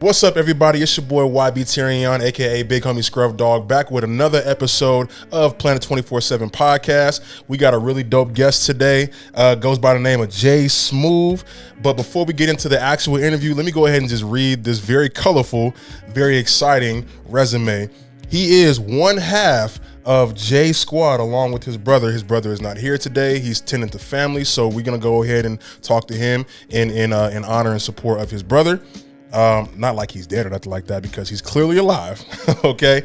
What's up, everybody? It's your boy YB Terrion, aka Big Homie Scrub Dog, back with another episode of Planet 24/7 Podcast. We got a really dope guest today. Goes by the name of J Smoove. But before we get into the actual interview, let me go ahead and just read this very colorful, very exciting resume. He is one half of J Squad along with his brother. His brother is not here today. He's tending to family, so we're gonna go ahead and talk to him in honor and support of his brother. Not like he's dead or nothing like that, because he's clearly alive. Okay.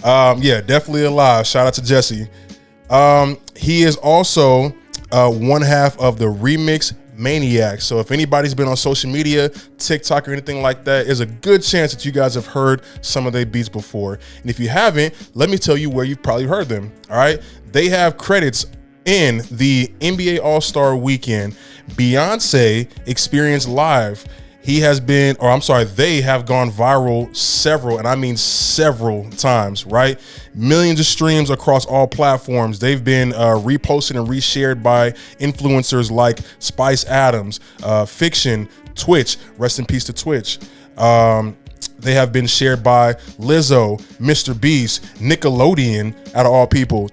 Yeah, definitely alive. Shout out to Jesse. He is also one half of the Remix Maniacs. So if anybody's been on social media, TikTok or anything like that, there's a good chance that you guys have heard some of their beats before. And if you haven't, let me tell you where you've probably heard them. All right. They have credits in the NBA All-Star Weekend, Beyonce Experience Live. They have gone viral several, and I mean several times, right? Millions of streams across all platforms. They've been reposted and reshared by influencers like Spice Adams, Fiction, Twitch. Rest in peace to Twitch. They have been shared by Lizzo, Mr. Beast, Nickelodeon, out of all people,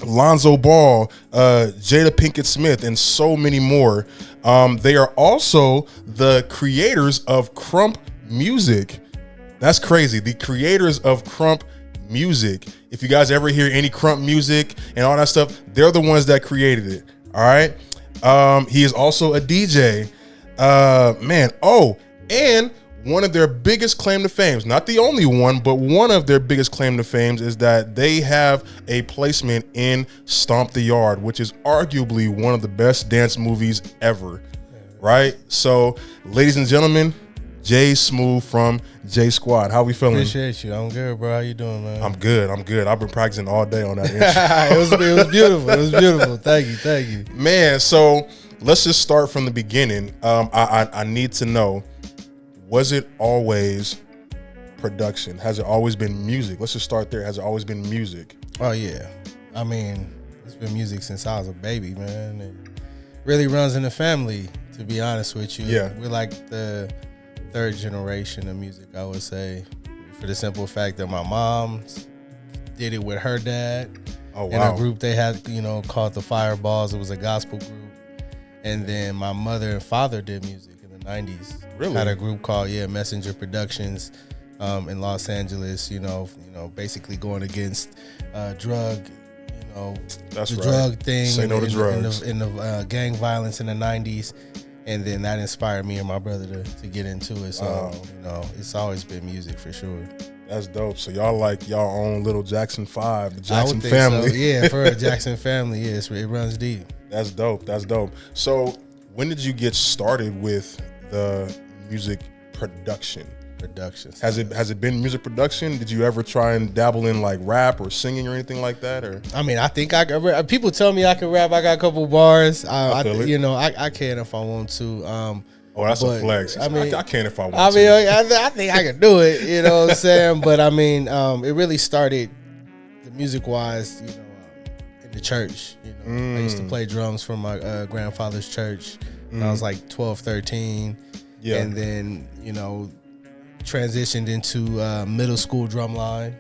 Lonzo Ball, Jada Pinkett Smith, and so many more. They are also the creators of Crump music. That's crazy. The creators of Crump music. If you guys ever hear any Crump music and all that stuff, they're the ones that created it. All right. He is also a DJ. And one of their biggest claim to fame, not the only one, but one of their biggest claim to fame is that they have a placement in Stomp The Yard, which is arguably one of the best dance movies ever, right? So, ladies and gentlemen, J Smoove from J Squad. How we feeling? Appreciate you. I'm good, bro. How you doing, man? I'm good. I've been practicing all day on that intro. It was beautiful. It was beautiful. Thank you. Man, so let's just start from the beginning. I need to know, was it always production? Has it always been music? Let's just start there. Has it always been music? Oh, yeah. I mean, it's been music since I was a baby, man. It really runs in the family, to be honest with you. Yeah. We're like the third generation of music, I would say, for the simple fact that my mom did it with her dad. Oh, wow. In a group they had, called the Fireballs. It was a gospel group. And then my mother and father did music in the 90s. Really? Had a group called Messenger Productions in Los Angeles, basically going against drug, That's the right. drug thing. Say no to drugs. In the gang violence in the 90s. And then that inspired me and my brother to get into it. So, it's always been music for sure. That's dope. So y'all like y'all own little Jackson 5, the I Jackson would think family. so. Yeah, for a Jackson family, yes, it runs deep. That's dope. So when did you get started with the music production? Has it been music production? Did you ever try and dabble in like rap or singing or anything like that? Or I mean, I think I can. People tell me I can rap. I got a couple bars. I feel it. I can if I want to. That's a flex. I mean, I can if I want to. I think I can do it. You know what I'm saying? But I mean, it really started the music wise. In the church. I used to play drums for my grandfather's church when I was like 12, 13. Yeah. And then, transitioned into middle school drumline.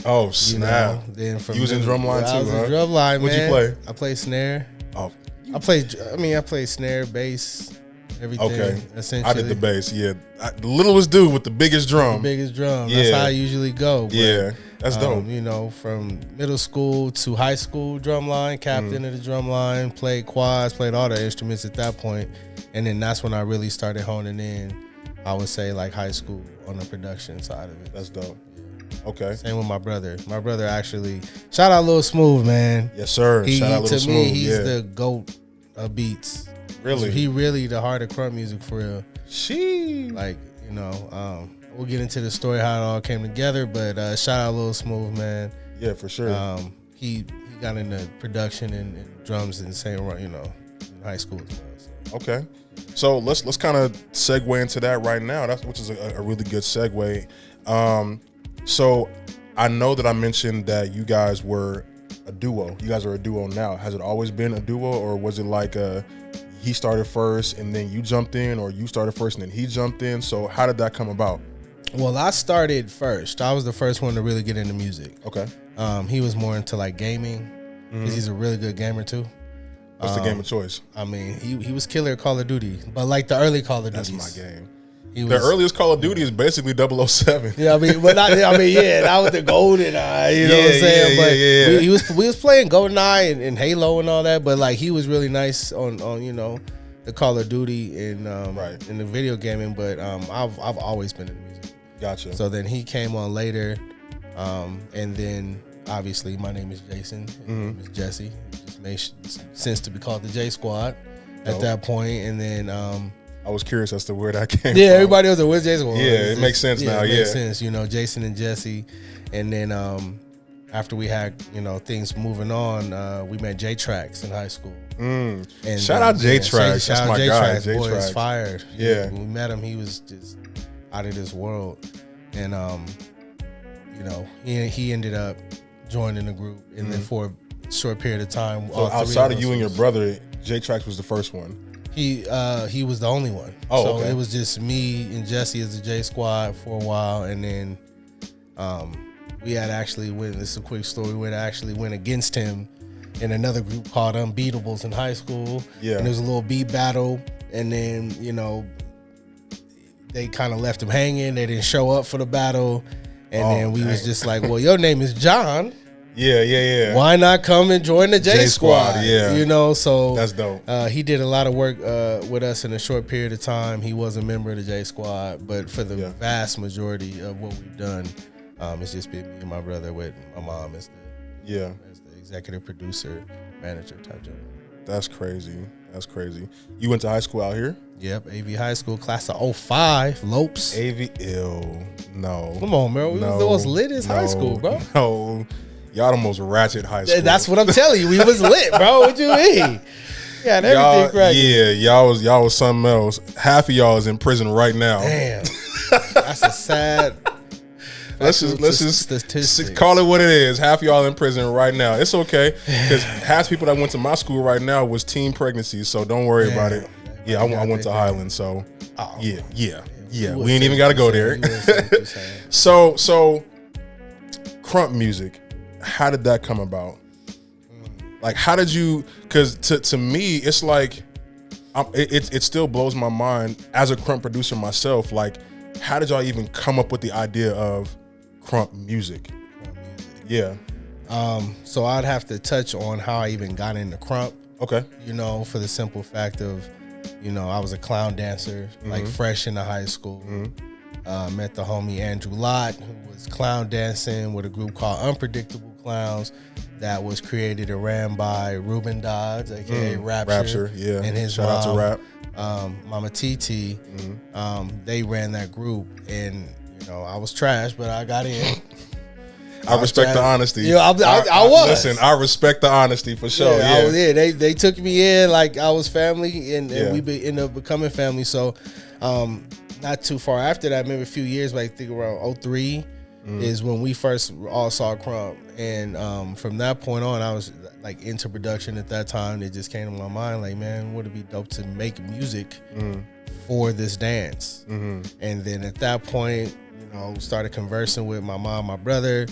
Oh, snap. Then from you was in drumline too, I was huh? in drumline, What'd man. you play? I played snare. Oh. I played snare, bass, everything. Okay. Essentially. I did the bass, yeah. The littlest dude with the biggest drum. The biggest drum. Yeah. That's how I usually go. But, yeah. That's dope. From middle school to high school drumline, captain of the drumline, played quads, played all the instruments at that point. And then that's when I really started honing in, I would say, like high school on the production side of it. That's dope. Okay. Same with my brother. My brother actually, shout out Lil Smoove, man. Yes, sir. Shout out Lil Smoove. To me, he's the GOAT of beats. Really? He really the heart of Crump music for real. Like, we'll get into the story how it all came together, but shout out Lil Smoove, man. Yeah, for sure. He got into production and drums in the same, in high school as well. So. Okay. So let's kind of segue into that right now. Which is a really good segue. So I know that I mentioned that you guys were a duo. You guys are a duo now. Has it always been a duo, or was it like he started first and then you jumped in, or you started first and then he jumped in? So how did that come about? Well, I started first. I was the first one to really get into music. Okay. He was more into like gaming because he's a really good gamer too. What's the game of choice? I mean, he was killer at Call of Duty, but like the early Call of Duty. That's my game. The earliest Call of Duty is basically 007. Yeah, I mean, but not, I mean, yeah, that was the GoldenEye, you know what I'm saying? But we was playing GoldenEye and Halo and all that, but like he was really nice on you know, the Call of Duty and in the video gaming, but I've always been in music. Gotcha. So then he came on later, and then obviously my name is Jason, his name is Jesse. It just made sense to be called the J Squad at that point, and then I was curious as to where that came from. Yeah, everybody was like, where's Jason? Yeah, it makes sense now. It makes sense, you know, Jason and Jesse. And then after we had, you know, things moving on, we met J-Trax in high school. And shout out J-Trax. That's my guy. J-Trax, boy, is fired. Yeah. When we met him, he was just out of this world. And, you know, he ended up joining the group. And then for a short period of time. So outside of you and your brother, J-Trax was the first one. He was the only one. So it was just me and Jesse as the J Squad for a while, and then we had actually went. This is a quick story. We actually went against him in another group called Unbeatables in high school. Yeah, and there was a little beat battle, and then you know they kind of left him hanging. They didn't show up for the battle, and then we was just like, well, your name is John. Yeah. Why not come and join the J Squad? Yeah, you know, so that's dope. He did a lot of work with us in a short period of time. He was a member of the J Squad, but for the vast majority of what we've done, it's just been me and my brother with my mom as the executive producer, manager type job. That's crazy. That's crazy. You went to high school out here? Yep, AV High School, class of 05, Lopes. AV, no. Come on, bro. We was the most lit as high school, bro. No. Y'all the most ratchet high school. That's what I'm telling you. We was lit, bro. What you mean? Yeah, everything right. Yeah, y'all was something else. Half of y'all is in prison right now. Damn. That's a sad. Let's just call it what it is. Half of y'all in prison right now. It's okay because half the people that went to my school right now was teen pregnancies. So don't worry about it. Yeah, I went to Highland. So yeah. We ain't even got to go there. So Crump music. How did that come about? Like, how did you? Because to me, it's like, it still blows my mind as a Crump producer myself. Like, how did y'all even come up with the idea of Crump music? Yeah. So I'd have to touch on how I even got into Crump. Okay. You know, for the simple fact of, you know, I was a clown dancer, like fresh into high school. Met the homie Andrew Lott, who was clown dancing with a group called Unpredictable Clowns that was created and ran by Ruben Dodds, aka Rapture, and his shout out to Rap. Mama TT. They ran that group, and you know I was trash, but I got in. I respect the honesty. Yeah, I was. Listen, I respect the honesty for sure. Yeah, they took me in like I was family, and we ended up becoming family. So, not too far after that, maybe a few years, but I think around 03 is when we first all saw Crump. And from that point on, I was like into production at that time. It just came to my mind, like, man, would it be dope to make music for this dance? And then at that point, you know, started conversing with my mom, my brother.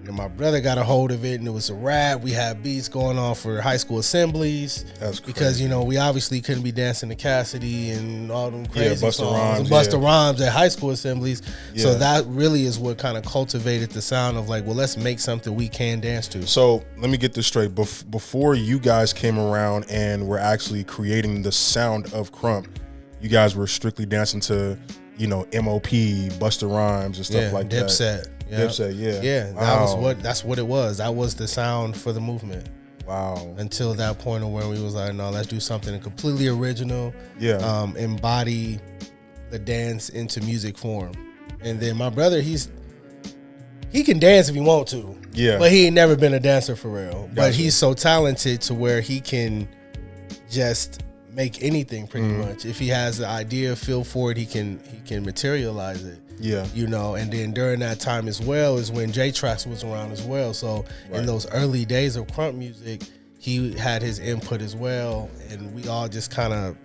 And my brother got a hold of it, and it was a rap. We had beats going on for high school assemblies. That's crazy. Because, you know, we obviously couldn't be dancing to Cassidy and all them crazy Busta songs Rhymes, and Busta Rhymes at high school assemblies. So that really is what kind of cultivated the sound of like, well, let's make something we can dance to. So let me get this straight. Before you guys came around and were actually creating the sound of Crump, you guys were strictly dancing to, you know, MOP, Busta Rhymes and stuff like Dipset. that. Dipset, yeah. Wow. That's what it was. That was the sound for the movement. Wow. Until that point of where we was like, no, let's do something completely original. Yeah. Embody the dance into music form. And then my brother, he can dance if he want to. Yeah. But he ain't never been a dancer for real. Gotcha. But he's so talented to where he can just make anything pretty much. If he has the idea, feel for it, he can materialize it. Yeah. You know, and then during that time as well is when J-Trax was around as well. So in those early days of Crump music, he had his input as well, and we all just kind of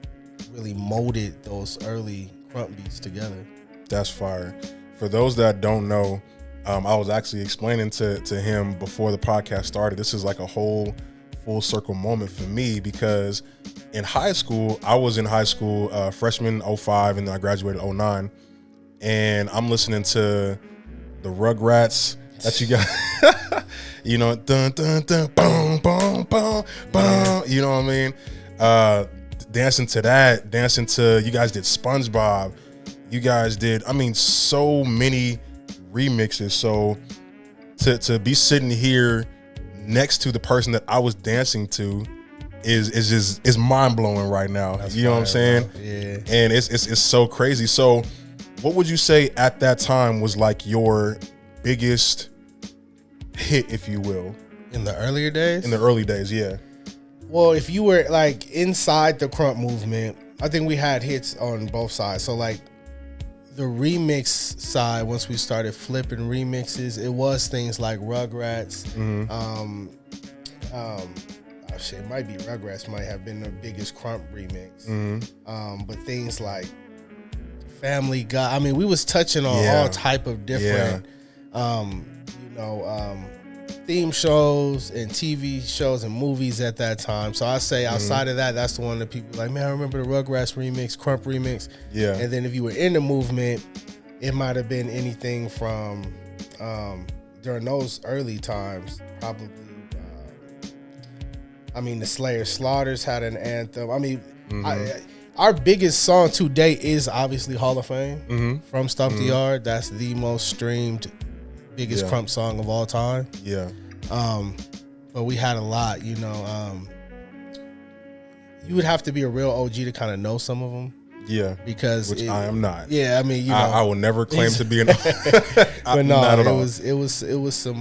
really molded those early Crump beats together. That's fire. for those that don't know, I was actually explaining to him before the podcast started. This is like a whole full circle moment for me, because in high school, I was in high school freshman 05, and then I graduated 09, and I'm listening to the Rugrats that you got, you know, dun dun dun, boom boom boom boom. You know what I mean? Dancing to that, dancing to, you guys did SpongeBob, you guys did, I mean, so many remixes. So to be sitting here next to the person that I was dancing to is mind blowing right now. That's, you know what I'm saying? Bro. Yeah. And it's so crazy. So what would you say at that time was like your biggest hit, if you will? In the earlier days? In the early days, yeah. Well, if you were like inside the Crump movement, I think we had hits on both sides. So like the remix side, once we started flipping remixes, it was things like Rugrats. It might be Rugrats might have been the biggest Crump remix. But things like Family Guy, I mean, we was touching on all type of different theme shows and TV shows and movies at that time. So I say outside of that, that's the one that people like, man, I remember the Rugrats remix, Crump remix. Yeah. And then if you were in the movement, it might have been anything from during those early times, probably the Slayer Slaughters had an anthem. I mean, our biggest song to date is obviously Hall of Fame from Stomp The Yard. That's the most streamed, biggest Crump song of all time. Yeah. But we had a lot, you know. You would have to be a real OG to kind of know some of them. Yeah. Because I am not. Yeah, I mean, you know, I will never claim to be an but no, it was some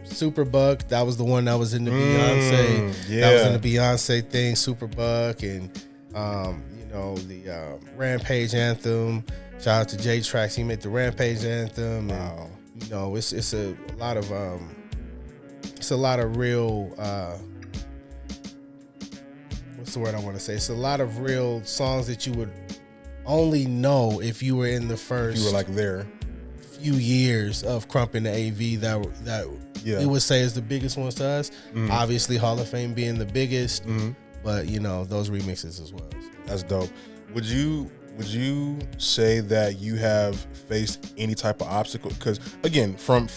Superbuck. That was the one that was in the Beyonce. Yeah. That was in the Beyonce thing, Superbuck, and the Rampage anthem. Shout out to J Tracks. He made the Rampage anthem. Wow. And, you know, it's a lot of real what's the word I want to say? It's a lot of real songs that you would only know if you were in the first. You were like there. Few years of Crump in the AV that we would say is the biggest ones to us. Obviously, Hall of Fame being the biggest, but you know, those remixes as well. So. That's dope. Would you say that you have faced any type of obstacle? Because again, from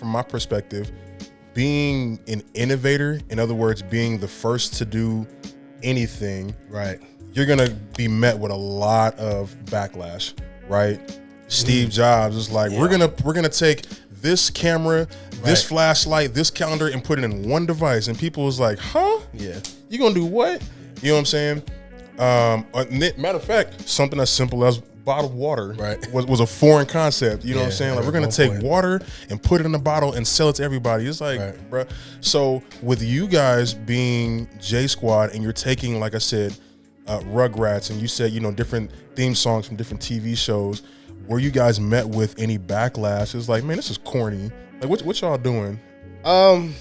my perspective, being an innovator, in other words, being the first to do anything, right? You're gonna be met with a lot of backlash, right? Steve Jobs is like, we're gonna take this camera, this flashlight, this calendar, and put it in one device, and people was like, huh? Yeah. You gonna do what? You know what I'm saying? Matter of fact, something as simple as bottled water was a foreign concept. You know what I'm saying? Like, we're gonna take water and put it in a bottle and sell it to everybody. It's like, bruh. So with you guys being J Squad, and you're taking, like I said, Rugrats, and you said, you know, different theme songs from different TV shows, were you guys met with any backlash? It's like, man, this is corny. Like, what y'all doing? I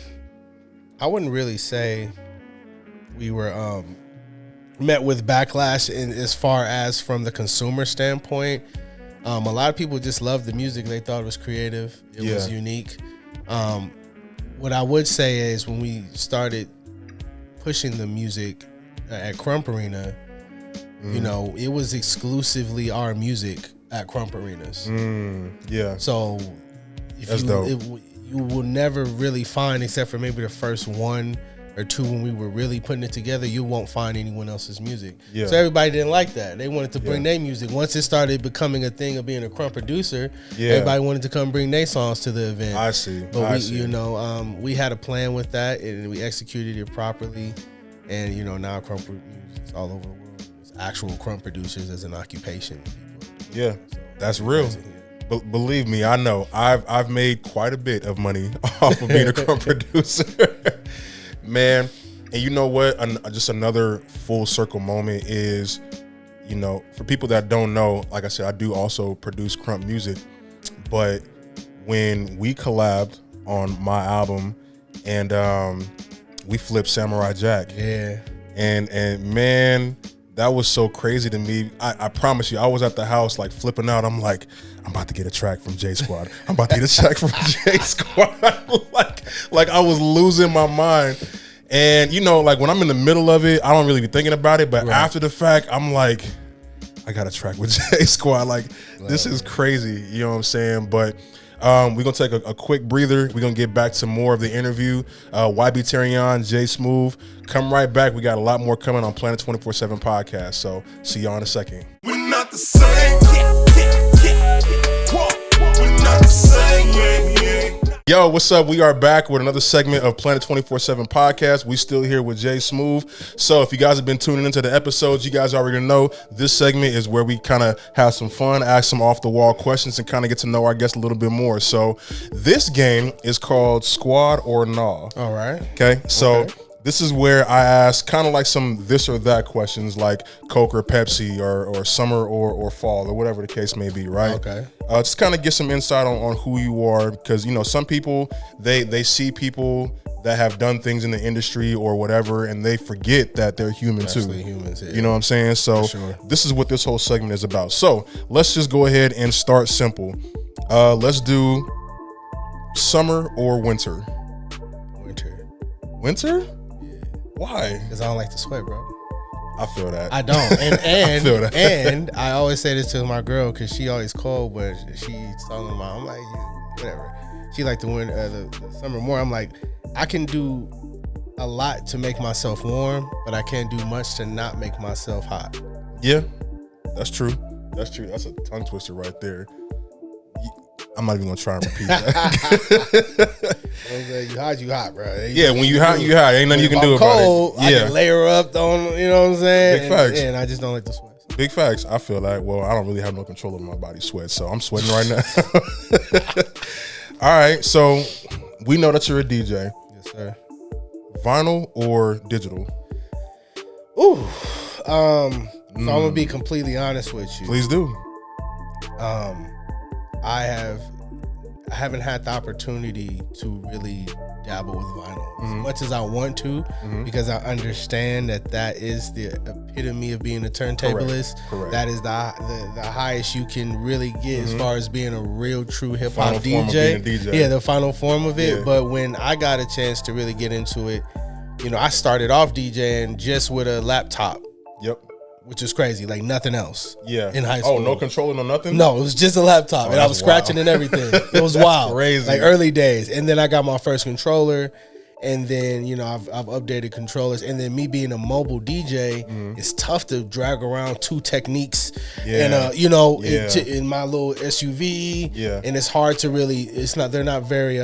wouldn't really say we were met with backlash in as far as from the consumer standpoint. A lot of people just loved the music. They thought it was creative. It was unique. What I would say is when we started pushing the music at Crump Arena, you know, it was exclusively our music at Crump Arenas. So if you will never really find, except for maybe the first one or two when we were really putting it together, you won't find anyone else's music. So everybody didn't like that. They wanted to bring their music. Once it started becoming a thing of being a Crump producer, everybody wanted to come bring their songs to the event. I see. But we had a plan with that, and we executed it properly. And, you know, now Crump music is all over the world. It's actual Crump producers as an occupation. Yeah, that's real. But believe me, I know. I've made quite a bit of money off of being a Crump producer. Man, and you know what? Just another full circle moment is, you know, for people that don't know, like I said, I do also produce Crump music. But when we collabed on my album and we flipped Samurai Jack. Yeah. And man, That was so crazy to me. I promise you, I was at the house like flipping out. I'm like, I'm about to get a track from J Squad. I'm about to get a track from J Squad. like I was losing my mind. And you know, like when I'm in the middle of it, I don't really be thinking about it. But after the fact, I'm like, I got a track with J Squad. Like this is crazy. You know what I'm saying? But we're going to take a quick breather. We're going to get back to more of the interview. YB Terrion, J Smoove. Come right back. We got a lot more coming on Planet 24/7 podcast. So see y'all in a second. We're not the same. We're not the same. Yo, what's up? We are back with another segment of Planet 24/7 podcast. We still here with J Smoove. So if you guys have been tuning into the episodes, you guys already know this segment is where we kind of have some fun, ask some off the wall questions, and kind of get to know our guests a little bit more. So this game is called Squad or Nah. All right. Okay. So this is where I ask kind of like some this or that questions, like Coke or Pepsi or summer or fall or whatever the case may be, right? Okay. Just kind of get some insight on who you are, because, you know, some people, they see people that have done things in the industry or whatever, and they forget that they're human too. Humans, yeah. You know what I'm saying? So this is what this whole segment is about. So let's just go ahead and start simple. Let's do summer or winter. Winter? Why? Because I don't like to sweat, bro. I feel that. I don't. And I feel that. And I always say this to my girl because she always cold, but she's talking about, I'm like, whatever. She like the summer more. I'm like, I can do a lot to make myself warm, but I can't do much to not make myself hot. Yeah, that's true. That's true. That's a tongue twister right there. I'm not even gonna try and repeat that. You hot, bro. When you hot, you hot. Ain't nothing you can do about it. I can layer up on, you know what I'm saying? Big facts. And I just don't like to sweat. Big facts. I feel like, well, I don't really have no control over my body sweat, so I'm sweating right now. All right, so we know that you're a DJ. Yes, sir. Vinyl or digital? Ooh. So I'm gonna be completely honest with you. Please do. I haven't had the opportunity to really dabble with vinyl as much as I want to, because I understand that is the epitome of being a turntablist. Correct. That is the highest you can really get as far as being a real true hip hop DJ. Yeah, the final form of it. Yeah. But when I got a chance to really get into it, you know, I started off DJing just with a laptop. Yep. Which is crazy, like nothing else. Yeah. In high school. Oh, no controller, no nothing? No, it was just a laptop, and I was scratching and everything. It was wild, crazy. Like early days. And then I got my first controller, and then, you know, I've updated controllers, and then me being a mobile DJ, it's tough to drag around two techniques, and you know, in my little SUV, and it's hard to really. They're not very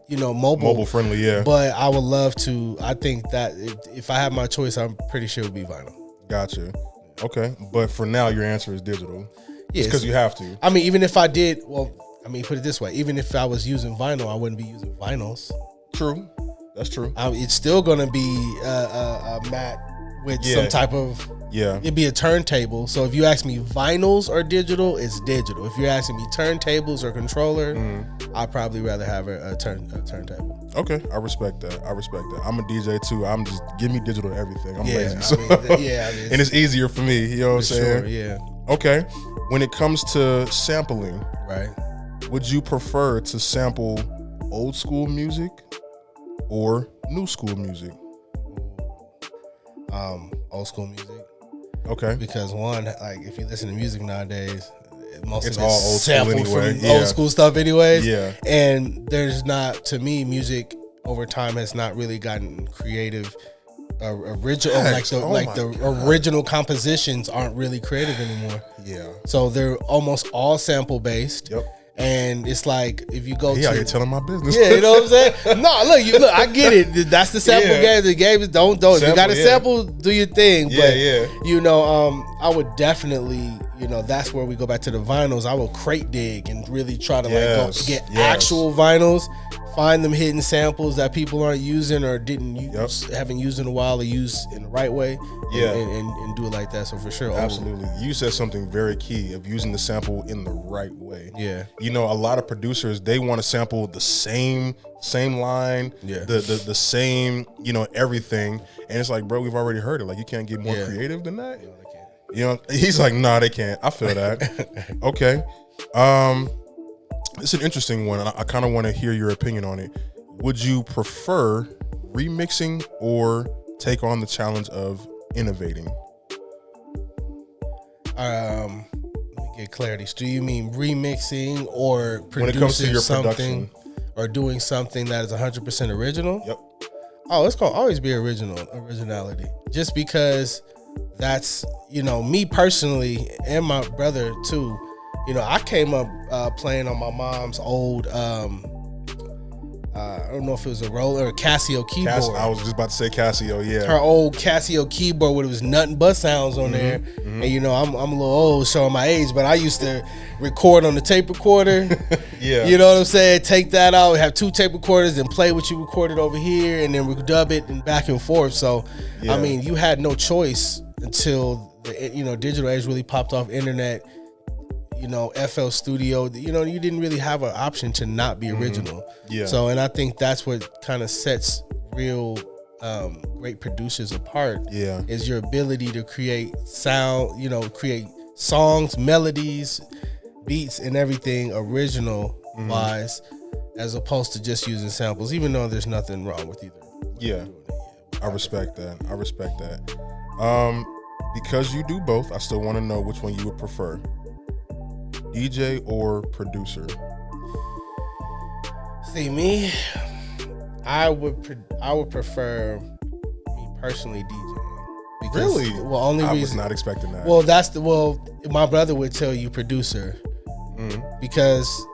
you know, mobile friendly, yeah. But I would love to. I think that if I have my choice, I'm pretty sure it would be vinyl. Gotcha. Okay, but for now, your answer is digital. Yeah, because you have to. I mean, even if I did, well, I mean, put it this way: even if I was using vinyl, I wouldn't be using vinyls. True, that's true. It's still gonna be a mat with some type of it'd be a turntable. So if you ask me vinyls or digital, it's digital. If you're asking me turntables or controller, I'd probably rather have a turntable. Okay, I respect that. I'm a DJ too. I'm just give me digital everything. I'm lazy. So. And it's easier for me. You know what I'm saying? Sure, yeah. Okay. When it comes to sampling, right? Would you prefer to sample old school music or new school music? Old school music. Okay. Because one, like if you listen to music nowadays, most it's of all it's old sampled school anyway. from old school stuff anyways. Yeah. And there's not, to me, music over time has not really gotten creative. Original, original compositions aren't really creative anymore. Yeah. So they're almost all sample based. Yep. And it's like if you go you're telling my business. Yeah, you know what I'm saying? No, look, I get it. That's the sample game. The game is don't. Sample, if you got a sample, do your thing. But you know, I would definitely, you know, that's where we go back to the vinyls. I will crate dig and really try to get actual vinyls find them hidden samples that people aren't using or didn't use, haven't used in a while, or use in the right way. And do it like that. So for sure, absolutely. You said something very key of using the sample in the right way. Yeah, you know, a lot of producers, they want to sample the same line, the same, you know, everything, and it's like, bro, we've already heard it. Like, you can't get more creative than that. No, they can't. You know, he's like, nah, they can't. I feel that. Okay. It's an interesting one. I kind of want to hear your opinion on it. Would you prefer remixing or take on the challenge of innovating? Let me get clarity. Do you mean remixing or producing when it comes to your something production, or doing something that is 100% original? Yep. Oh, it's gonna always be originality. Just because that's, you know, me personally and my brother too. You know, I came up playing on my mom's old, I don't know if it was a Roller or a Casio keyboard. I was just about to say Casio, yeah. Her old Casio keyboard where it was nothing but sounds on there. And, you know, I'm a little old showing my age, but I used to record on the tape recorder. Yeah. You know what I'm saying? Take that out, have 2 tape recorders and play what you recorded over here and then dub it and back and forth. So, I mean, you had no choice until the, you know, digital age really popped off, internet, you know, FL Studio, you know, you didn't really have an option to not be original. Yeah. So, and I think that's what kind of sets real great producers apart. Yeah. Is your ability to create sound, you know, create songs, melodies, beats, and everything original wise, as opposed to just using samples, even though there's nothing wrong with either. Yeah. I respect that. Because you do both, I still want to know which one you would prefer. DJ or producer? See, me, I would prefer, me personally, DJ. Because, Really? Well, only I reason was not expecting that. Well, my brother would tell you producer, because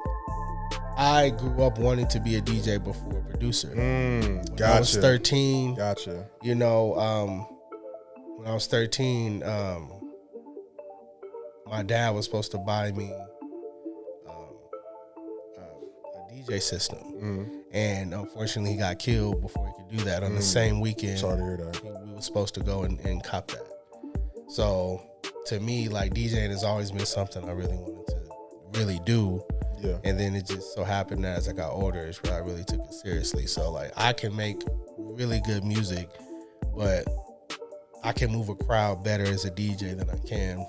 I grew up wanting to be a DJ before a producer. Gotcha. When I was 13. Gotcha. You know, when I was 13, my dad was supposed to buy me a DJ system, and unfortunately, he got killed before he could do that. On the same weekend, Sorry to hear that. we were supposed to go and cop that. So, to me, like, DJing has always been something I really wanted to really do. Yeah. And then it just so happened that as I got older, it's where I really took it seriously. So, like, I can make really good music, but I can move a crowd better as a DJ than I can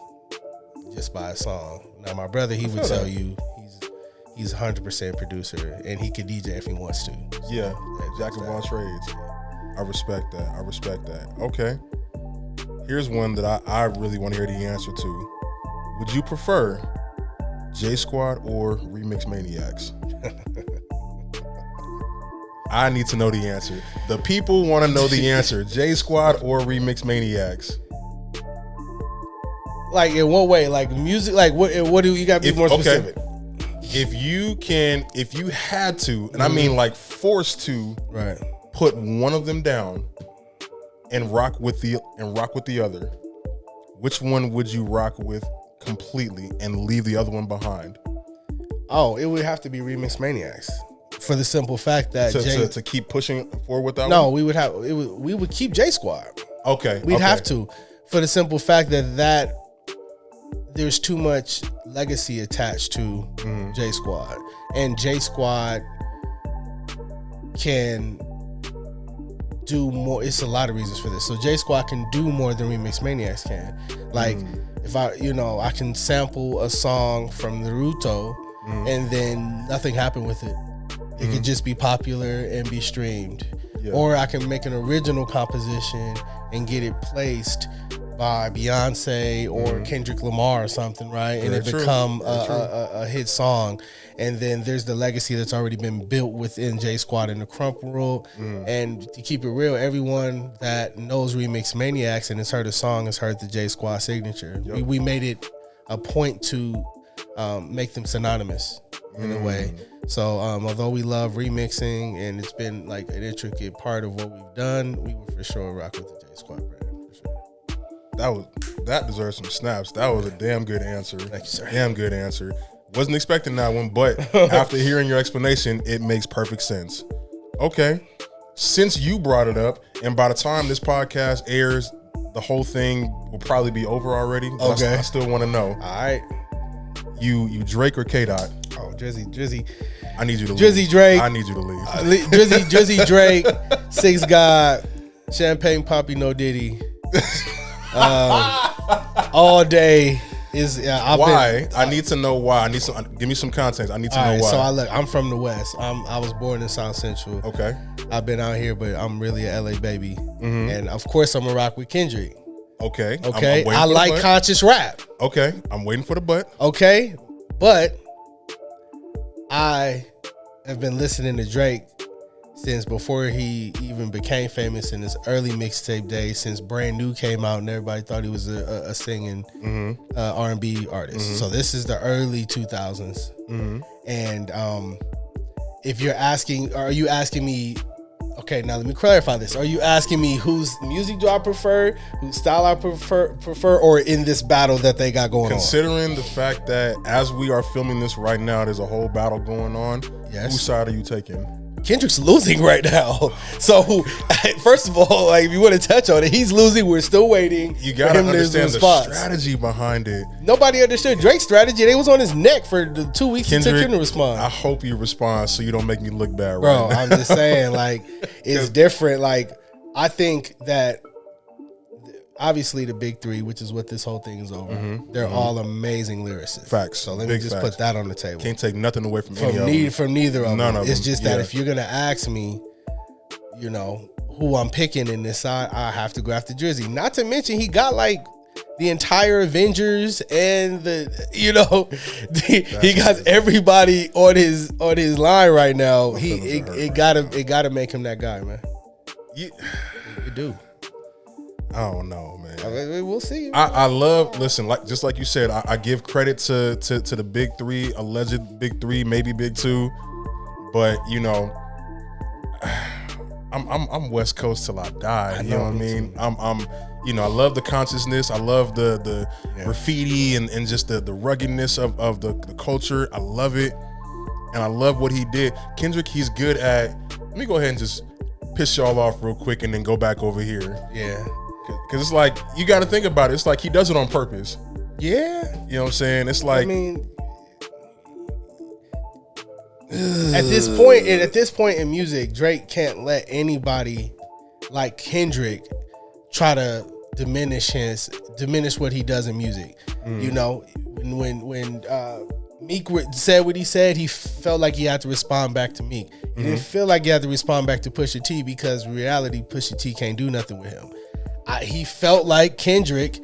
just by a song. Now, my brother, he would tell you he's 100% producer, and he could DJ if he wants to. Yeah. So, Jack of all trades. I respect that. Okay. Here's one that I really want to hear the answer to. Would you prefer J Squad or Remix Maniacs? I need to know the answer. The people want to know the answer. J Squad or Remix Maniacs? Like, in what way? Like, music? Like, what do you got to be more specific? If you had to, and I mean like forced to, Right. put one of them down and rock with the other, which one would you rock with completely and leave the other one behind? Oh, it would have to be Remix Maniacs, for the simple fact that to keep pushing forward with that No, one? we would keep J Squad. Okay. We'd have to, for the simple fact that there's too much legacy attached to J Squad, and J Squad can do more. It's a lot of reasons for this. So J Squad can do more than Remix Maniacs can. Like, if I can sample a song from Naruto, and then nothing happened with it. It could just be popular and be streamed. Yeah. Or I can make an original composition and get it placed by Beyonce or Kendrick Lamar or something, right? And Very it true. become Very true. a hit song. And then there's the legacy that's already been built within J Squad in the Crump world. And to keep it real, everyone that knows Remix Maniacs and has heard a song has heard the J Squad signature. Yep. We made it a point to make them synonymous in a way. So although we love remixing and it's been like an intricate part of what we've done, we would for sure rock with the J Squad brand, for sure. That deserves some snaps. That was a damn good answer. Thank you, sir. Damn good answer. Wasn't expecting that one, but after hearing your explanation, it makes perfect sense. Okay. Since you brought it up, and by the time this podcast airs, the whole thing will probably be over already. Okay. I still want to know. All right. You Drake or K-Dot? Oh, Drizzy. I need you to Drizzy leave. Drake. I need you to leave. Drizzy Drake, Six God, Champagne Poppy, No Diddy. All day is why? I need to know why. I need some. Give me some context. I need to know why. So I'm from the West. I was born in South Central. Okay. I've been out here, but I'm really a LA baby. And of course, I'm a rock with Kendrick. Okay. Okay. I'm I like conscious rap. Okay. I'm waiting for the but. Okay. But I have been listening to Drake since before he even became famous in his early mixtape days, since Brand New came out and everybody thought he was a singing R&B artist. So this is the early 2000s. And if you're asking, are you asking me, okay, now let me clarify this. Are you asking me whose music do I prefer, whose style I prefer, or in this battle that they got going Considering the fact that as we are filming this right now, there's a whole battle going on. Yes. Whose side are you taking? Kendrick's losing right now. So, first of all, like if you want to touch on it, he's losing. We're still waiting. You gotta understand the strategy behind it. Nobody understood Drake's strategy. They was on his neck for the 2 weeks it took him to respond. I hope you respond so you don't make me look bad, Bro, right now. I'm just saying, like, it's different. Like, I think that obviously the big three, which is what this whole thing is over, they're all amazing lyricists. Facts. So let me just put that on the table. Can't take nothing away from any of them. From neither of them. None of it's them. just that if you're gonna ask me, you know, who I'm picking in this side, I have to go after Drizzy. Not to mention he got like the entire Avengers and the, you know, he got everybody on his line right now. It gotta make him that guy, man. It do. I don't know, man. We'll see. I love, listen, like just like you said, I give credit to the big three, alleged big three, maybe big two, but you know, I'm West Coast till I die. You know what I mean? I'm you know, I love the consciousness. I love the graffiti and just the ruggedness of the culture. I love it, and I love what he did. Kendrick, he's good at. Let me go ahead and just piss y'all off real quick, and then go back over here. Yeah. Because it's like, you got to think about it. It's like he does it on purpose. Yeah. You know what I'm saying? It's like, I mean, at this point in music, Drake can't let anybody like Kendrick try to diminish what he does in music. You know, when Meek said what he said, he felt like he had to respond back to Meek. He didn't feel like he had to respond back to Pusha T, because in reality, Pusha T can't do nothing with him. He felt like Kendrick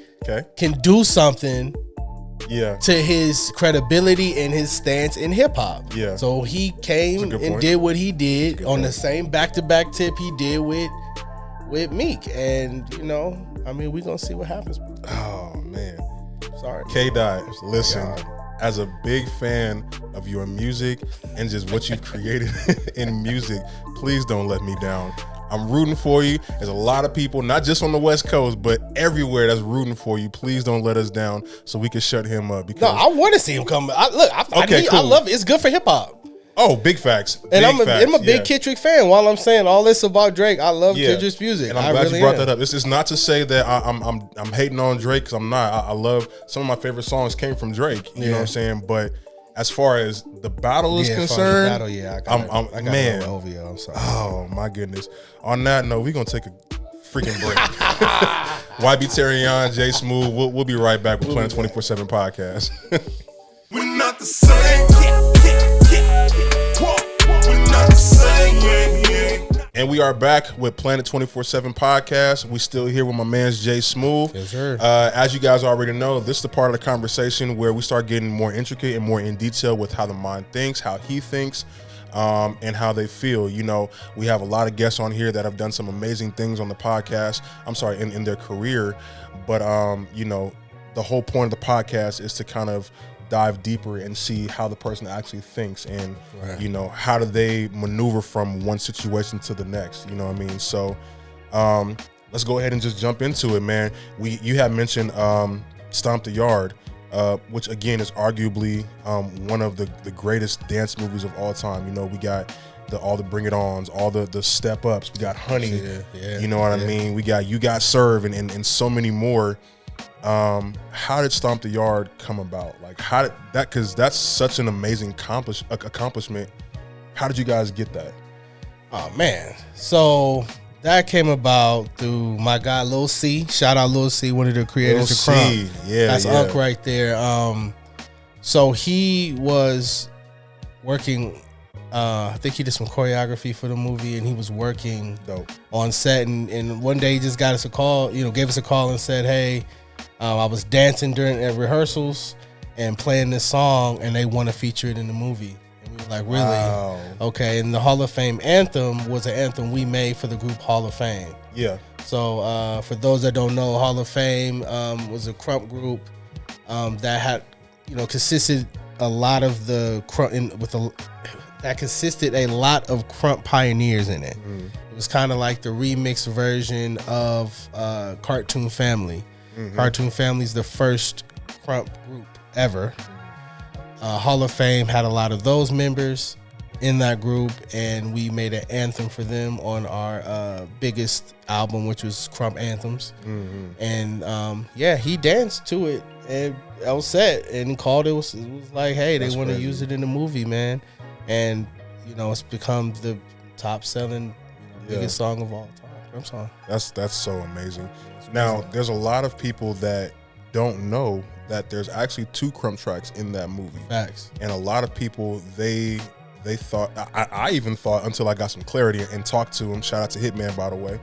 can do something to his credibility and his stance in hip hop. Yeah. So he came and did what he did on the same back-to-back tip he did with Meek. And, you know, I mean, we're going to see what happens. Oh, man. Sorry. K-Dot, listen, as a big fan of your music and just what you've created in music, please don't let me down. I'm rooting for you. There's a lot of people, not just on the West Coast, but everywhere that's rooting for you. Please don't let us down so we can shut him up. Because I want to see him come. I love it. It's good for hip hop. Oh, big facts. And I'm a big Kendrick fan. While I'm saying all this about Drake, I love Kendrick's music. And I'm glad you brought that up. This is not to say that I'm hating on Drake, because I'm not. I love some of my favorite songs came from Drake. You know what I'm saying? But as far as the battle is concerned, I got man, over you. I'm sorry. Oh my goodness. On that note, we're gonna take a freaking break. YB Terrion, J Smoove. We'll be right back with Planet 24/7 podcast. We're not the same. We're not the same. And we are back with Planet 24/7 podcast. We still here with my man's J Smoove. Yes, sir. As you guys already know, this is the part of the conversation where we start getting more intricate and more in detail with how the mind thinks, how he thinks, and how they feel. You know, we have a lot of guests on here that have done some amazing things on the podcast. I'm sorry, in their career. But, you know, the whole point of the podcast is to kind of dive deeper and see how the person actually thinks, and you know, how do they maneuver from one situation to the next, you know what I mean? So let's go ahead and just jump into it, man. You had mentioned Stomp The Yard. which again is arguably one of the greatest dance movies of all time. You know, we got all the Bring It Ons, all the Step Ups. We got Honey. You know what I mean? We got You Got Serve and so many more. How did Stomp the Yard come about? Like, how did that? Because that's such an amazing accomplishment. How did you guys get that? Oh man, so that came about through my guy Lil C. Shout out Lil C, one of the creators of Crump. That's Unc right there. So he was working. I think he did some choreography for the movie, and he was working on set. And one day he just got us a call. You know, gave us a call and said, "Hey, I was dancing during rehearsals and playing this song, and they want to feature it in the movie." And we were like, "Really? Wow. Okay." And the Hall of Fame anthem was an anthem we made for the group Hall of Fame. Yeah. So for those that don't know, Hall of Fame was a Crump group that had, consisted a lot of the that consisted a lot of Crump pioneers in it. It was kind of like the remix version of Cartoon Family. Cartoon Family is the first Crump group ever. Hall of Fame had a lot of those members in that group, and we made an anthem for them on our biggest album, which was Crump Anthems. And he danced to it, and I was set and called it. Was like, hey, they want to use it in the movie, man. And it's become the top selling biggest song of all time. Crump song. That's so amazing. Now, there's a lot of people that don't know that there's actually 2 Crump tracks in that movie. Facts. And a lot of people, they thought, I even thought until I got some clarity and talked to him, shout out to Hitman, by the way.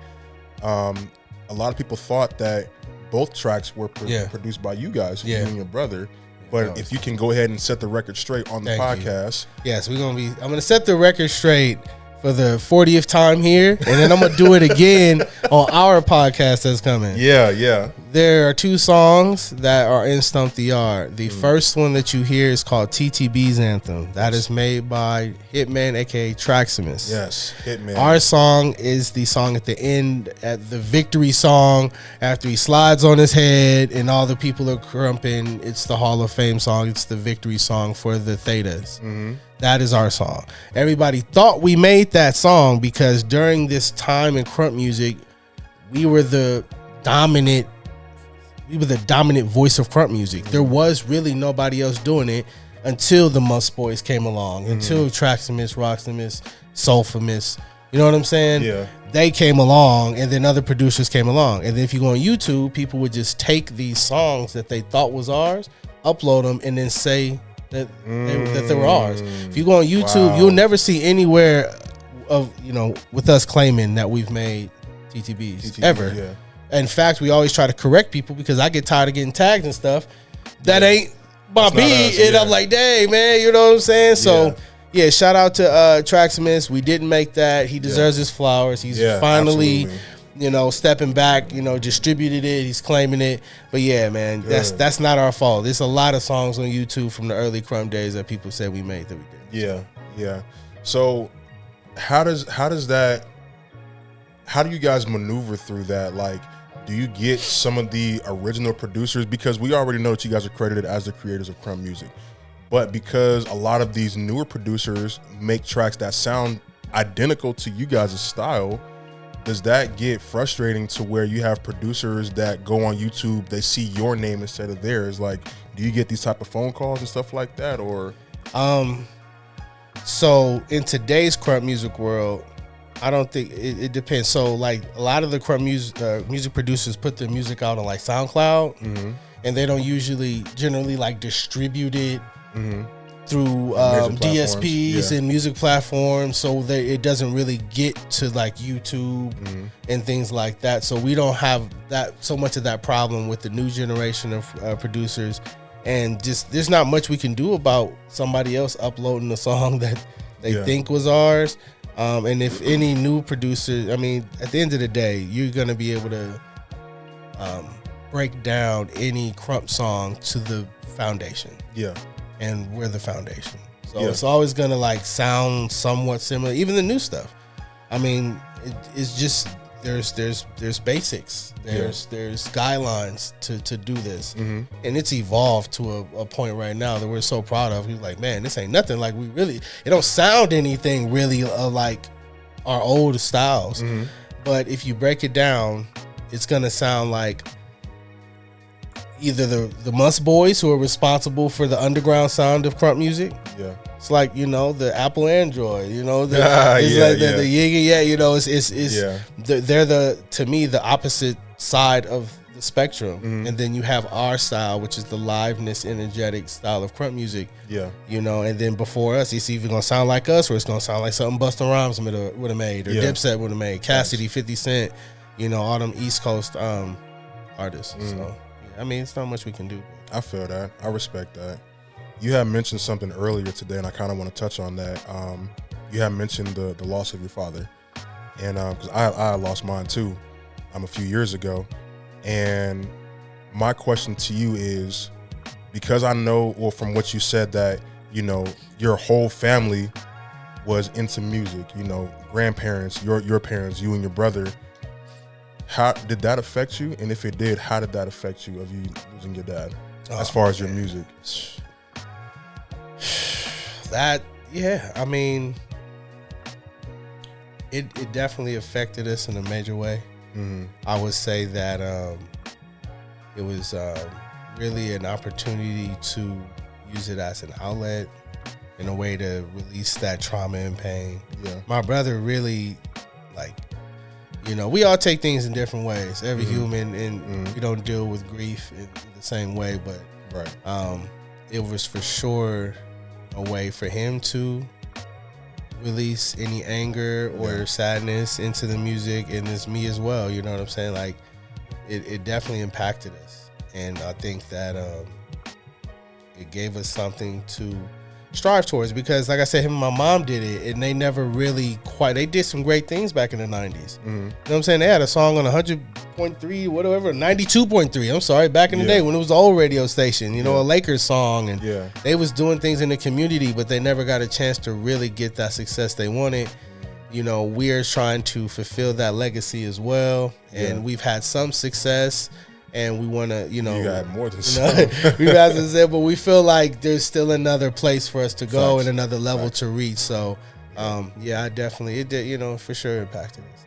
A lot of people thought that both tracks were produced by you guys, you and your brother. But if you can go ahead and set the record straight on the podcast. Yes, I'm going to set the record straight for the 40th time here, and then I'm going to do it again on our podcast that's coming. Yeah. There are 2 songs that are in Stomp the Yard. The first one that you hear is called TTB's Anthem. That is made by Hitman, a.k.a. Traximus. Yes, Hitman. Our song is the song at the end, at the victory song, after he slides on his head and all the people are crumping. It's the Hall of Fame song. It's the victory song for the Thetas. That is our song. Everybody thought we made that song because during this time in Crump music, we were the dominant voice of Crump music. There was really nobody else doing it until the Must Boys came along, until Traximus, Roximus, Soulfamus. You know what I'm saying? Yeah. They came along, and then other producers came along. And then if you go on YouTube, people would just take these songs that they thought was ours, upload them, and then say that they were ours. If you go on YouTube, you'll never see anywhere of with us claiming that we've made TTBs ever. Yeah. In fact, we always try to correct people because I get tired of getting tagged and stuff. That ain't my beat, and I'm like, dang man, you know what I'm saying? So shout out to Traximus. We didn't make that. He deserves his flowers. He's finally stepping back, distributed it, he's claiming it. But yeah, man, that's not our fault. There's a lot of songs on YouTube from the early Crump days that people said we made that we did. Yeah. So how do you guys maneuver through that? Like, do you get some of the original producers? Because we already know that you guys are credited as the creators of Crump music. But because a lot of these newer producers make tracks that sound identical to you guys' style, does that get frustrating to where you have producers that go on YouTube, they see your name instead of theirs? Like, do you get these type of phone calls and stuff like that, or? So in today's Crump music world, I don't think it depends. So like a lot of the Crump music producers put their music out on like SoundCloud, and they don't generally like distribute it through DSPs and music platforms, so that it doesn't really get to like YouTube and things like that. So we don't have so much of that problem with the new generation of producers, and just there's not much we can do about somebody else uploading a song that they think was ours. And if any new producer, at the end of the day, you're gonna be able to break down any Crump song to the foundation. And we're the foundation. So it's always going to like sound somewhat similar. Even the new stuff. It's just there's basics, there's guidelines to do this, and it's evolved to a point right now that we're so proud of. We're like, man, this ain't nothing like it don't sound anything really like our old styles, but if you break it down, it's gonna sound like either the Must Boys, who are responsible for the underground sound of crump music. Yeah. It's like, the Apple Android, the Yiggy, they're to me the opposite side of the spectrum. And then you have our style, which is the liveness, energetic style of crump music. Yeah. And then before us, it's either gonna sound like us or it's gonna sound like something Busta Rhymes would have made, or Dipset would have made, Cassidy, 50 Cent, all them East Coast artists. So it's not much we can do. I feel that. I respect that. You had mentioned something earlier today, and I kind of want to touch on that. You had mentioned the loss of your father, and because I lost mine too, a few years ago. And my question to you is, because I know, or from what you said, that your whole family was into music, grandparents, your parents, you and your brother. How did that affect you? And if it did, how did that affect you of you losing your dad, as far as your music? That, it definitely affected us in a major way. I would say that it was really an opportunity to use it as an outlet, in a way to release that trauma and pain. Yeah. My brother really, we all take things in different ways. Every human, and we don't deal with grief in the same way, but it was for sure a way for him to release any anger or sadness into the music, and it's me as well. You know what I'm saying? Like, it definitely impacted us, and I think that it gave us something to strive towards, because like I said, him and my mom did it, and they never really they did some great things back in the 90s. You know what I'm saying? They had a song on 100.3, whatever, 92.3, I'm sorry, back in the day when it was the old radio station, a Lakers song, and they was doing things in the community, but they never got a chance to really get that success they wanted. We're trying to fulfill that legacy as well, and we've had some success, and we want to, you got more than some. We've had some, but we feel like there's still another place for us to go. Facts. And another level Facts. To reach. So, I definitely, it did, for sure impacted us.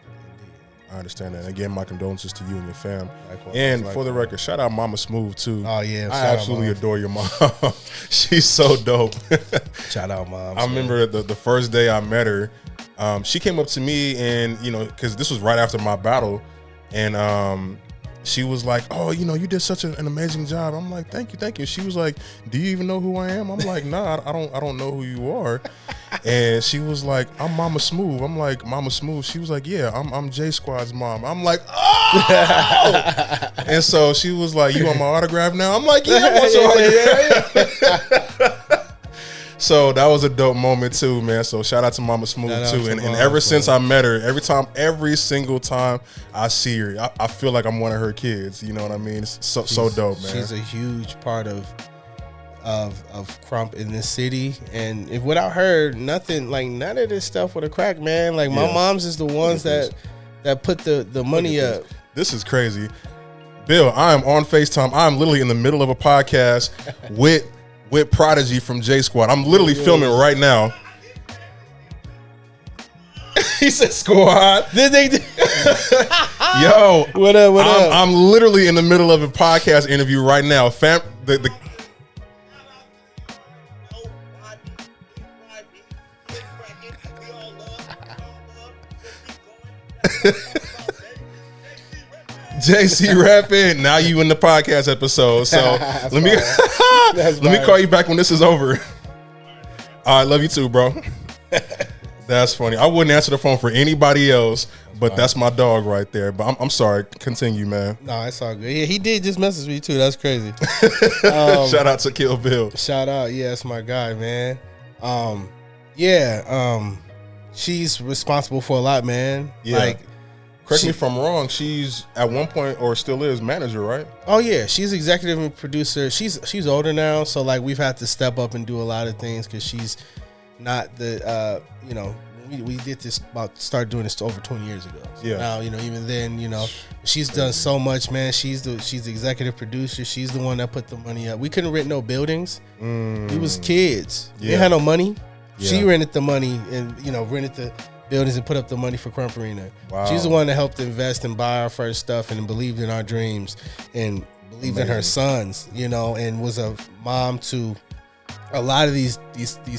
I understand that. Again, my condolences to you and your fam. And for the record, shout out Mama Smoove too. Oh yeah, I absolutely adore your mom. She's so dope. Shout out, Mom. I remember the first day I met her. She came up to me, and because this was right after my battle, and she was like, "Oh, you did such an amazing job." I'm like, "Thank you." She was like, "Do you even know who I am?" I'm like, "Nah, I don't know who you are." And she was like, "I'm Mama Smoove." I'm like, "Mama Smoove?" She was like, "Yeah, I'm J Squad's mom." I'm like, "Oh!" And so she was like, "You want my autograph now?" I'm like, "Yeah, I want your autograph." So that was a dope moment too, man. So shout out to Mama Smoove too. And ever since I met her, every single time I see her, I feel like I'm one of her kids. You know what I mean? It's so dope, man. She's a huge part of Crump in this city, and if without her, none of this stuff would have cracked, man. Like my mom's is the ones that put the money up. This is crazy, Bill. I am on FaceTime. I'm literally in the middle of a podcast with Prodigy from J Squad. I'm literally filming right now. He said squad. Did they? Yo, what up? I'm literally in the middle of a podcast interview right now. JCReppin. Now you in the podcast episode. So let me call you back when this is over. All right, love you too, bro. That's funny. I wouldn't answer the phone for anybody else, but that's my dog right there. But I'm sorry. Continue, man. No, it's all good. Yeah, he did just message me too. That's crazy. Shout out to Kill Bill. Shout out. Yeah, that's my guy, man. She's responsible for a lot, man. Yeah. Correct me if I'm wrong. She's at one point, or still is, manager, right? Oh yeah, she's executive and producer. She's older now, so we've had to step up and do a lot of things because she's not the when we did this started doing this over 20 years ago. So Yeah. now, even then, she's done so much, man. She's the executive producer. She's the one that put the money up. We couldn't rent no buildings. We was kids. We didn't have no money. Yeah. She rented the money and rented the buildings and put up the money for Crump Arena. Wow. She's the one that helped invest and buy our first stuff and believed in our dreams and believed in her sons, and was a mom to a lot of these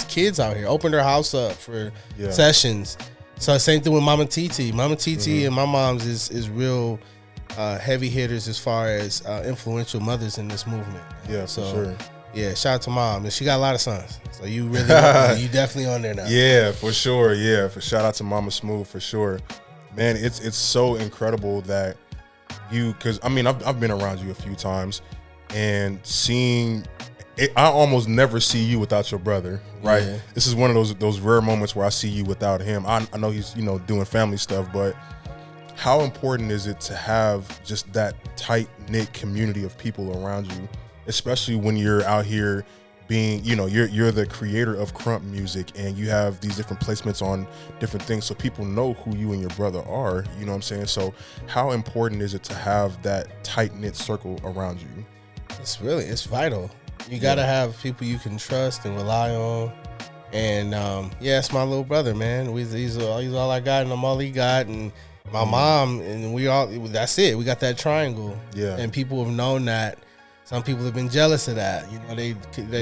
kids out here. Opened her house up for sessions. So same thing with Mama Titi. Mama Titi and my mom's is real heavy hitters as far as influential mothers in this movement. Yeah, so, for sure. Yeah, shout out to Mom. And she got a lot of sons. So you really, you definitely on there now. Yeah, for sure. Yeah, shout out to Mama Smoove for sure. Man, it's so incredible that because I've been around you a few times and seeing it, I almost never see you without your brother, right? Yeah. This is one of those rare moments where I see you without him. I know he's doing family stuff, but how important is it to have just that tight knit community of people around you, especially when you're out here being, you're the creator of Crump music and you have these different placements on different things so people know who you and your brother are, you know what I'm saying? So how important is it to have that tight knit circle around you? It's vital. You got to have people you can trust and rely on. And it's my little brother, man. He's all I got and I'm all he got. And my mom and that's it. We got that triangle. Yeah. And people have known that. Some people have been jealous of that. They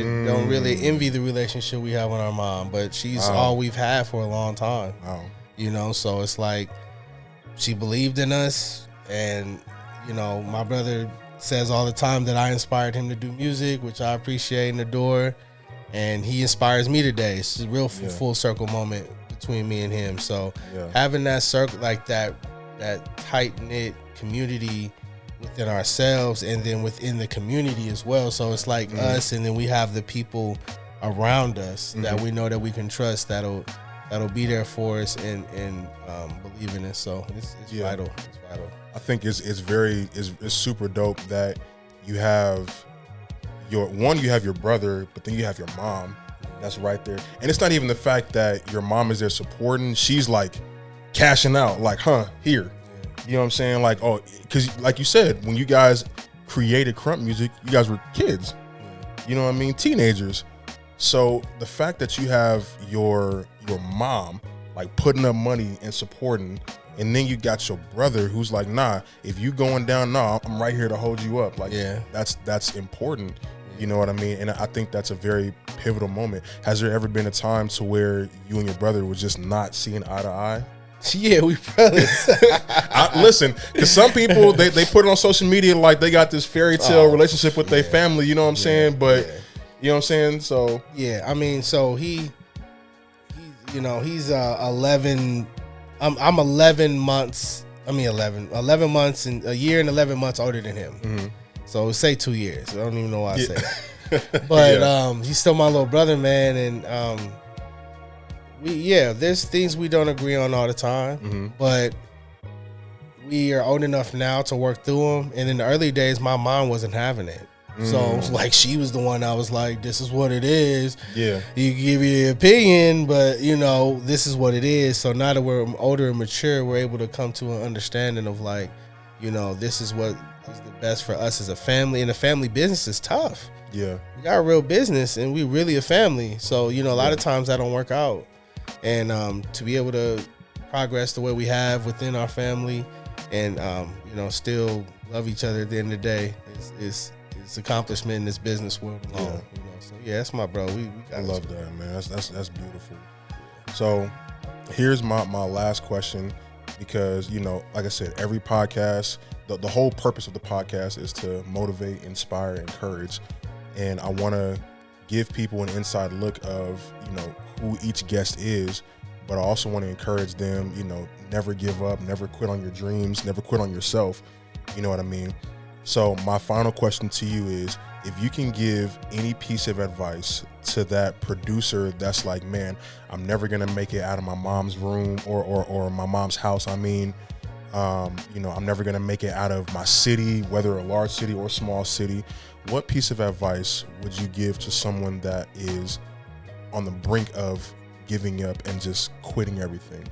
don't really envy the relationship we have with our mom, but she's all we've had for a long time. Wow. So it's like she believed in us, and my brother says all the time that I inspired him to do music, which I appreciate and adore, and he inspires me today. It's a real full circle moment between me and him. So having that circle, like that tight knit community within ourselves and then within the community as well. So it's like us, and then we have the people around us that we know that we can trust that'll be there for us and believe in it. So it's vital. It's vital. I think it's super dope that you have you have your brother, but then you have your mom that's right there. And it's not even the fact that your mom is there supporting. She's like cashing out, like, here. You know what I'm saying? Like, because like you said, when you guys created Crump music, you guys were kids. You know what I mean? Teenagers. So the fact that you have your mom like putting up money and supporting, and then you got your brother who's like, nah, if you going down, I'm right here to hold you up. Like, that's important. You know what I mean? And I think that's a very pivotal moment. Has there ever been a time to where you and your brother was just not seeing eye to eye? Yeah, we brothers. Listen, because some people they put it on social media like they got this fairy tale relationship with their family. You know what I'm saying? But you know what I'm saying. So so he's 11. I'm 11 months. 11 months and a year and 11 months older than him. So say 2 years. I don't even know why I say that. But he's still my little brother, man, and there's things we don't agree on all the time, but we are old enough now to work through them. And in the early days, my mom wasn't having it. So like she was the one that was like, this is what it is. Yeah. You can give your opinion, but this is what it is. So now that we're older and mature, we're able to come to an understanding of like, this is what is the best for us as a family. And the family business is tough. Yeah. We got a real business and we really a family. So, a lot of times that don't work out. And to be able to progress the way we have within our family and, still love each other at the end of the day is accomplishment in this business world alone. So that's my bro. I love that, man. That's beautiful. So here's my last question, because like I said, every podcast, the whole purpose of the podcast is to motivate, inspire, encourage, and I want to give people an inside look of who each guest is, but I also want to encourage them, never give up, never quit on your dreams, never quit on yourself. You know what I mean? So my final question to you is, if you can give any piece of advice to that producer that's like, man, I'm never gonna make it out of my mom's room or my mom's house. I'm never gonna make it out of my city, whether a large city or small city. What piece of advice would you give to someone that is on the brink of giving up and just quitting everything?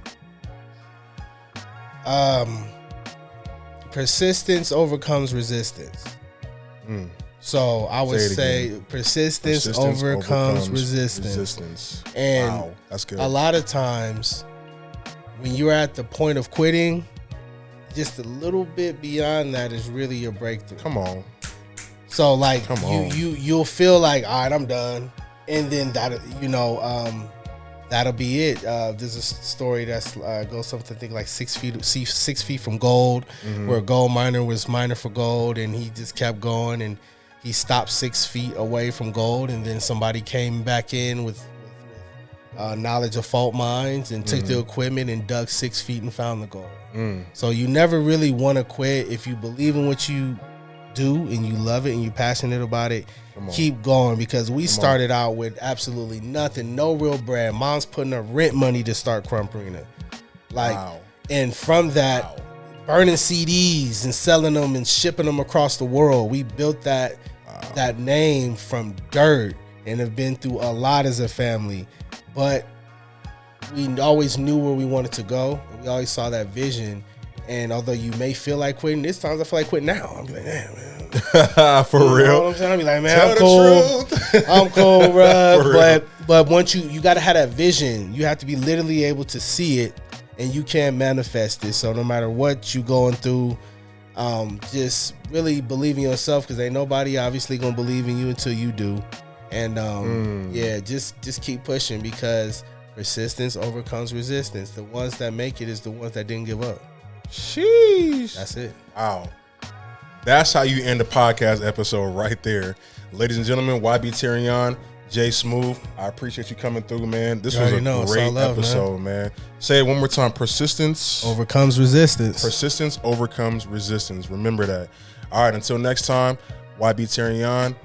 Persistence overcomes resistance. So I would say persistence overcomes resistance. And wow, that's good. A lot of times when you're at the point of quitting, just a little bit beyond that is really your breakthrough. Come on. So like you'll feel like, all right, I'm done. And then that, that'll be it. There's a story that's goes something, I think like 6 feet from gold, where a gold miner was mining for gold, and he just kept going, and he stopped 6 feet away from gold, and then somebody came back in with knowledge of fault mines and took the equipment and dug 6 feet and found the gold. So you never really want to quit. If you believe in what you do and you love it and you're passionate about it, keep going, because we started out with absolutely nothing, no real bread. Mom's putting up rent money to start Crump Arena. And from that, burning CDs and selling them and shipping them across the world, we built that name from dirt and have been through a lot as a family. But we always knew where we wanted to go, and we always saw that vision. And although you may feel like quitting, there's times I feel like quitting now. I'm like, damn, man. For real? You know what I'm saying? I'll be like, man, I'm cool. I'm cool, bro. But once you got to have that vision. You have to be literally able to see it, and you can't manifest it. So no matter what you going through, just really believe in yourself, because ain't nobody obviously going to believe in you until you do. And just keep pushing, because persistence overcomes resistance. The ones that make it is the ones that didn't give up. Sheesh. That's it. Wow. That's how you end the podcast episode right there. Ladies and gentlemen, YB Terrion, J Smoove, I appreciate you coming through, man. This was a great episode, man. Say it one more time. Persistence overcomes resistance. Persistence overcomes resistance. Remember that. All right, until next time, YB Terrion,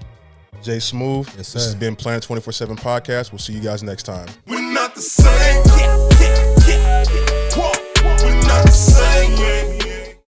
J Smoove. Yes, this has been Planet 24/7 Podcast. We'll see you guys next time. We're not the same. We're not the same.